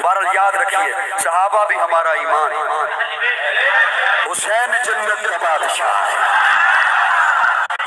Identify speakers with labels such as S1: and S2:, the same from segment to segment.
S1: بہرحال یاد رکھیے صحابہ بھی ہمارا ایمان ہے۔ حسین جنت کا بادشاہ ہے،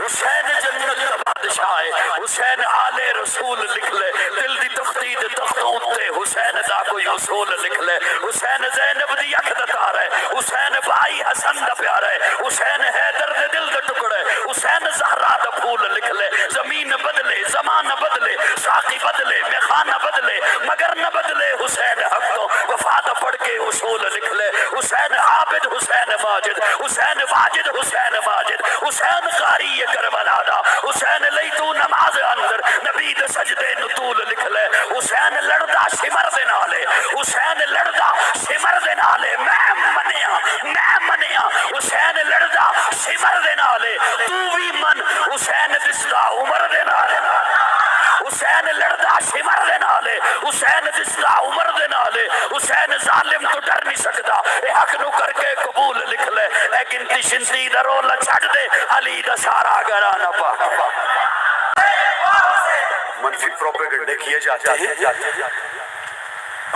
S1: حسین جنت کا بادشاہ ہے، حسین آل رسول لکھ لے دل دی تختی دے تختوں تے حسین دا کوئی اصول لکھ لے، حسین زینب دی اکھ دا تار ہے، حسین بھائی حسن دا پیار ہے، حسین حیدر دے دل دے ٹکڑے، حسین زہرا دا پھول لکھ لے، زمین بدلے زمان بدلے ساقی بدلے میخانہ بدلے مگر نہ بدلے حسین حق تو وفا دا پڑھ کے اصول لکھ لے، حسین عابد حسین ماجد حسین واجد حسین ماجد حسین قاری کربلا دا حسین لئی تو نماز اندر نبی دے سجدے نطول لکھ لے، حسین لڑدا شمر دے نالے حسین لڑدا شمر دے نالے میں منیا حسین لڑدا شمر دے نالے تو بھی من حسین دسدا عمر دے نالے حسین لڑدا شمر دے نالے حسین دسدا عمر دے نالے حسین ظالم تو ڈر نہیں سکدا اے حق نو کر کے قبول لکھ لے اے گنتی شنتی دا رولا چھڑ دے علی دا سارا گرانا پا منفی پروپیگنڈے کیے جاتے ہیں۔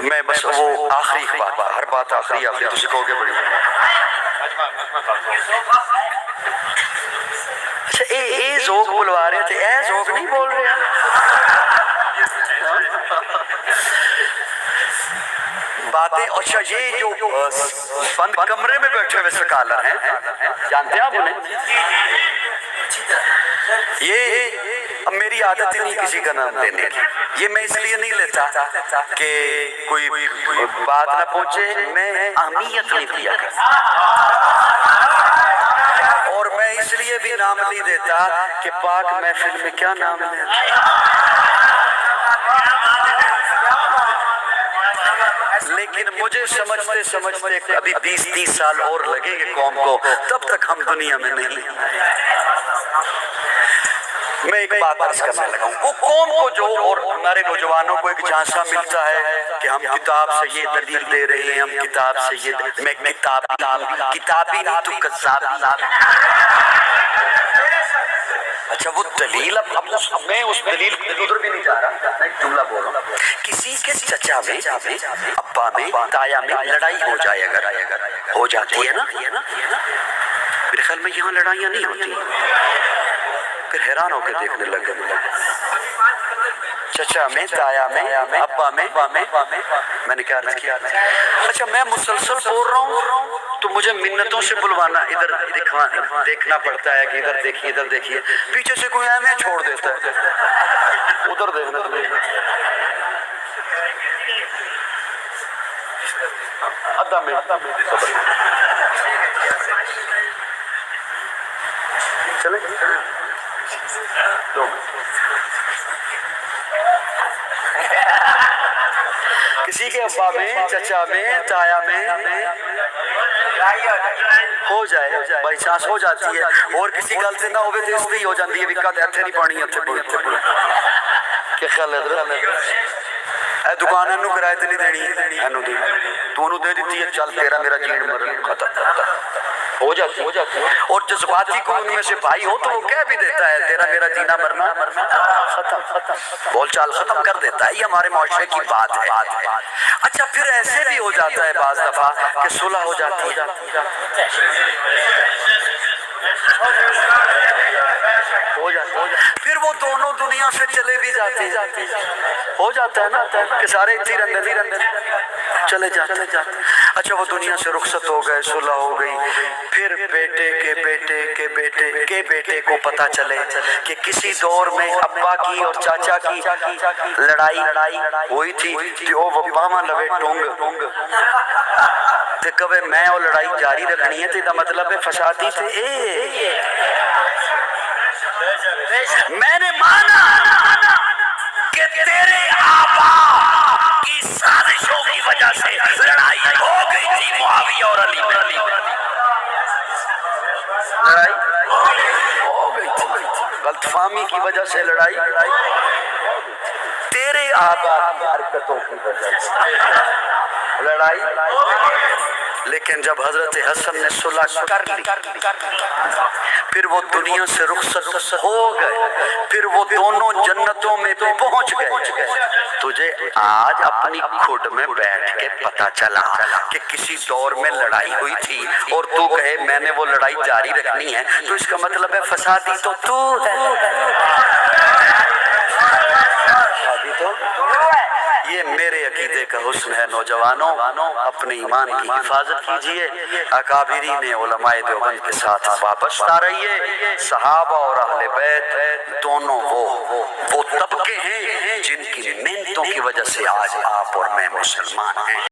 S1: میں بس وہ آخری بات ہر بات آخری تو سکھو گے بڑی اچھا اے ذوق بلوا رہے تھے، اے ذوق نہیں بول رہے باتیں۔ اچھا یہ جو بند کمرے میں بیٹھے ہوئے سکالر ہیں جانتے ہیں آپ انہیں؟ یہ اب میری عادت ہی نہیں کسی کا نام لینے کی، یہ میں اس لیے نہیں لیتا کہ کوئی بات نہ پہنچے، میں اہمیت نہیں دیا کرتا، اور میں اس لیے بھی نام نہیں دیتا کہ پاک محفل میں کیا نام لیتا، لیکن مجھے سمجھتے سمجھتے ابھی 20-30 سال اور لگیں گے قوم کو، تب تک ہم دنیا میں نہیں لیں۔ میں ایک بات عرض کرنے لگا ہوں، وہ قوم کو جو اور ہمارے نوجوانوں کو ایک جھانسا ملتا ہے کہ ہم کتاب سے یہ دلیل دے رہے ہیں، ہم کتاب سے یہ، میں کتابی نہیں تو کذابی۔ اچھا وہ دلیل میں اس دلیل ادھر بھی نہیں جا رہا، میں ایک جملہ بول رہا ہوں، کسی کے چچا میں ابا میں تایا میں لڑائی ہو جائے، اگر ہو جاتی ہے نا، میرے خیال میں یہاں لڑائیاں نہیں ہوتی، پھر حیران ہو کے دیکھنے لگے، چچا میں تایا میں ابا میں نے کیا عرض کیا؟ اچھا میں مسلسل بول رہا ہوں تو مجھے منتوں سے بلوانا، ادھر دیکھنا پڑتا ہے کہ ادھر دیکھیے ادھر دیکھیے، پیچھے سے کوئی اہمیت چھوڑ دیتا ہے، ادھر دیکھنا ادھا میں چلیں کسی کے ابا میں چچا میں تایا میں ہو جائے بائی چانس ہو جاتی ہے، اور کسی گل سے نہ ہوئے تو اس لیے ہو جاتی ہے، وکا ایتھے نہیں پانی اتھے کہ خیال ہے اے دکان انہوں کرائے تے نہیں دینی، انہوں دی تو انہوں دے دیتی ہے، چل تیرا میرا جین مرن ختم ہو جاتی ہے، اور جذباتی کو ان میں سے بھائی ہو تو وہ کہہ بھی دیتا ہے تیرا میرا جینا مرنا ختم، بول چال ختم کر دیتا ہے، یہ ہمارے معاشرے کی بات ہے۔ اچھا پھر ایسے بھی ہو جاتا ہے بعض دفعہ کہ صلح ہو جاتی ہے، پھر وہ دونوں دنیا سے چلے بھی جاتے ہیں، ہو جاتا ہے نا کہ سارے اتھی رندر چلے جاتے ہیں۔ اچھا وہ دنیا سے رخصت ہو گئے، صلح ہو گئی، پھر بیٹے کے بیٹے کے بیٹے کے بیٹے کو پتا چلے کہ کسی دور میں ابا کی اور چاچا کی لڑائی ہوئی تھی کہ وہ وپاما لوے ٹونگ تے کبھی میں اور لڑائی جاری رکھنی ہے، تو مطلب ہے فسادی تھے میں نے مانا کہ تیرے آبا کی سازشوں کی وجہ سے لڑائی ہو گئی تھی معاویہ اور علی میں، لڑائی ہو گئی تھی، غلط فہمی کی وجہ سے لڑائی، تیرے آبا کی حرکتوں کی وجہ سے لڑائی، لیکن جب حضرت حسن نے صلح کر لی پھر وہ دنیا سے رخصت ہو گئے، پھر وہ دونوں جنتوں میں پہنچ گئے۔ تجھے آج اپنی کھڈ میں بیٹھ کے پتہ چلا کہ کسی دور میں لڑائی ہوئی تھی اور تو کہے میں نے وہ لڑائی جاری رکھنی ہے، تو اس کا مطلب ہے فسادی تو تو ہے، فسادی تو یہ میرے عقیدے کا حسن ہے۔ نوجوانوں اپنے ایمان کی حفاظت کیجئے، اکابرین علماء دیوبند کے ساتھ وابستہ رہیے۔ صحابہ اور اہل بیت دونوں وہ طبقے ہیں جن کی محنتوں کی وجہ سے آج آپ اور میں مسلمان ہیں۔